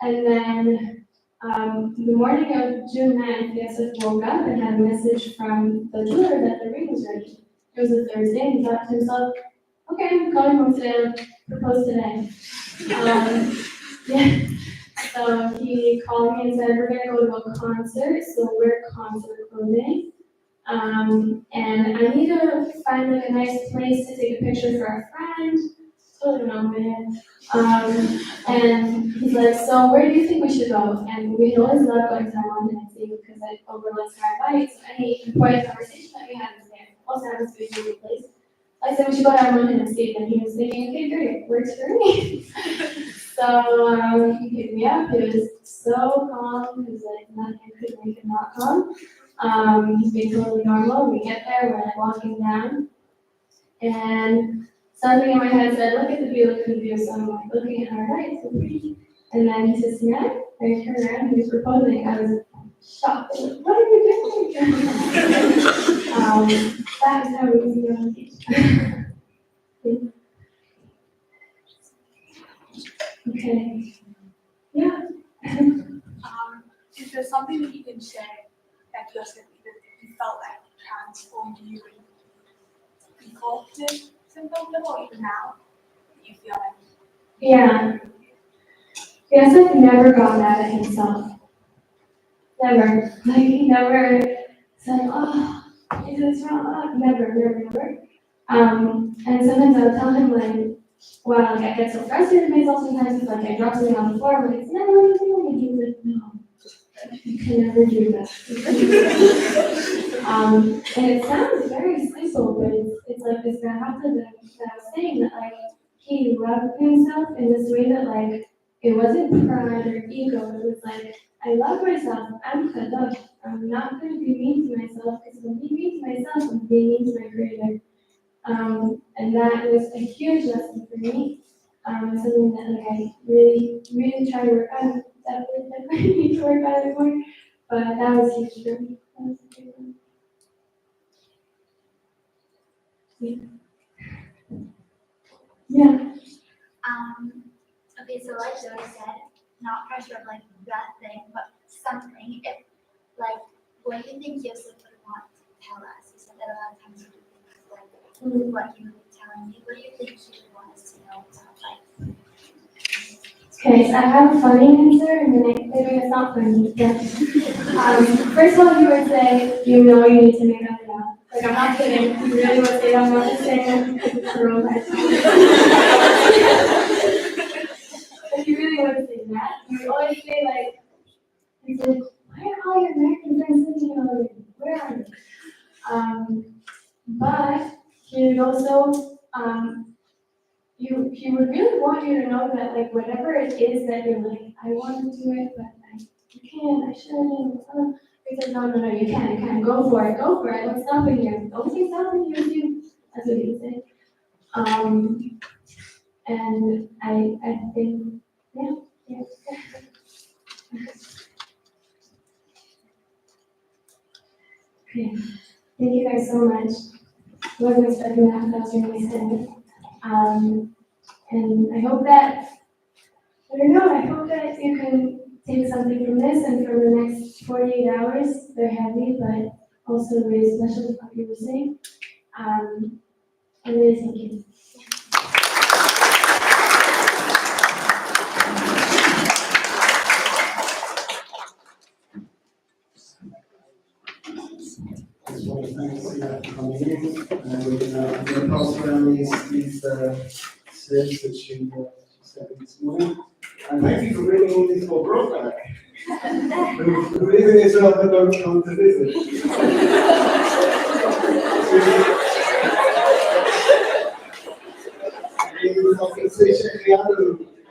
And then the morning of June 9th, Yosef woke up and had a message from the jeweler that the ring was ready. It was a Thursday, and he thought to himself, okay, I'm going home today, I'll propose today. Yeah. So he called me and said, we're gonna go to a concert, so wear concert clothing. And I need to find like a nice place to take a picture for our friend. Totally know, man. And he's like, so where do you think we should go? And we always love going to our London because it overlooks our bikes. Any important conversation that we had was there. Also happens to be a great place. I said we should go to our London and and he was thinking, okay, great, works for me. So he picked me up. He was so calm. He was like, nothing could make him not calm. He's being totally normal. We get there, we're like walking down, and something in my head said, look at the view, look at the view. So I'm like looking at her, right, so pretty. And then he says, yeah. I turned around, he was proposing. I was shocked. I was like, what are you doing? That is how we was engaged. Okay. Yeah. Is there something that you can share that you felt like transformed you before this symptom or even now? You feel like Yeah. Yosef never got mad at himself. Never. Like he never said, oh, is this wrong? Never. And sometimes I would tell him like, well, like I get so frustrated with myself sometimes, it's like I drop something on the floor, but it's never what I'm doing. And he was like, no. You can never do that. And it sounds very simple, but it's like this Rahata that I was saying, that like he loved himself in this way that like it wasn't pride or ego. It was like, I love myself. I'm kadosh. I'm not going to be mean to myself, because if I'm being mean to myself, I'm being mean to my creator. And that was a huge lesson for me. Something that like I really, really try to work on. Definitely need to work on it more. But that was huge for me. That was a big one. Yeah. Okay, so like Joey said, not pressure of like that thing, but something. If like what do you think Yosef would want to tell us? You said that a lot of times you do things like what he would be telling you. What do you think he would want us to know about life? Okay, so I have a funny answer, and then maybe it's not funny. But, first of all, he would say, you know you need to make up now. Like, I'm not kidding. He really would say that. I'm not just saying it because it's the real life. But he really would say that. He would always say, like, he's like, why are all your American friends living in LA? Where are they? But he would also, he would really want you to know that, like, whatever it is that you're like, I want to do it, but you can't, I shouldn't. He said, no, you can, go for it, what's stopping you? The only thing stopping you is you. That's what he would say. And I think, yeah. Okay, thank you guys so much. I wasn't expecting that was really extended. And I hope that, I hope that you can take something from this, and for the next 48 hours, they're heavy, but also really special to what you were saying. I really thank you. I just want to thank Senei for coming in, and we're going to pass around these slips that she sent me this morning. And thank you for bringing all these for back. Who live in Israel but don't come to visit.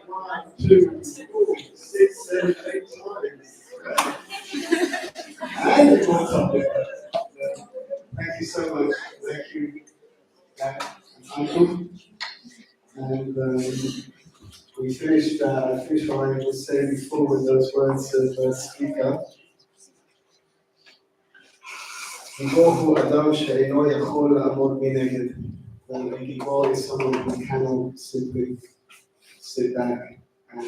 One, two, 6, 7, 8 times. And it's on topic. Thank you so much. Thank you, Uncle. And we finished. I finished what I was saying before with those words of speaker. Giבור hu adam she'eino yachol la'amod mineged. A giבור is someone who cannot simply sit back. And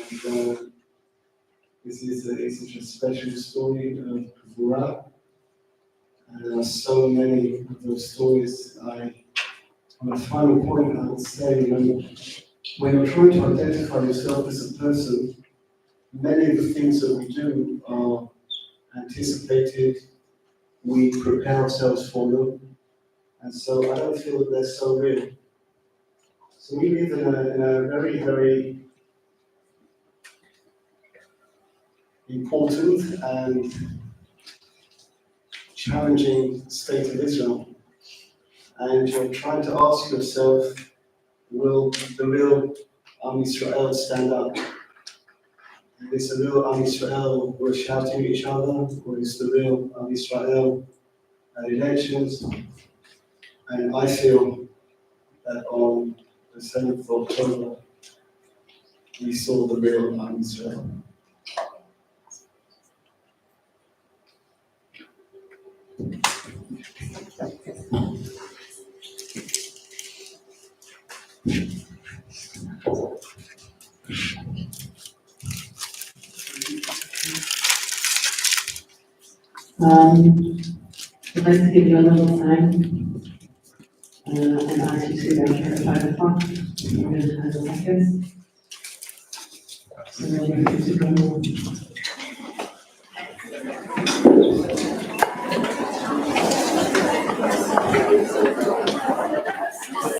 this is such a special story of Gevurah. And there are so many of those stories. On a final point, I would say, when you're trying to identify yourself as a person, many of the things that we do are anticipated. We prepare ourselves for them, and so I don't feel that they're so real. So we live in a very, very important and challenging state of Israel. And you're trying to ask yourself, will the real Am Yisrael stand up? Is the real Am Yisrael who are shouting at each other, or is the real Am Yisrael at elections? And I feel that on the 7th of October, we saw the real Am Yisrael. I'd like to give you a little time and ask you to go here at 5 o'clock. We're going to have a seconds. So then you're good to go.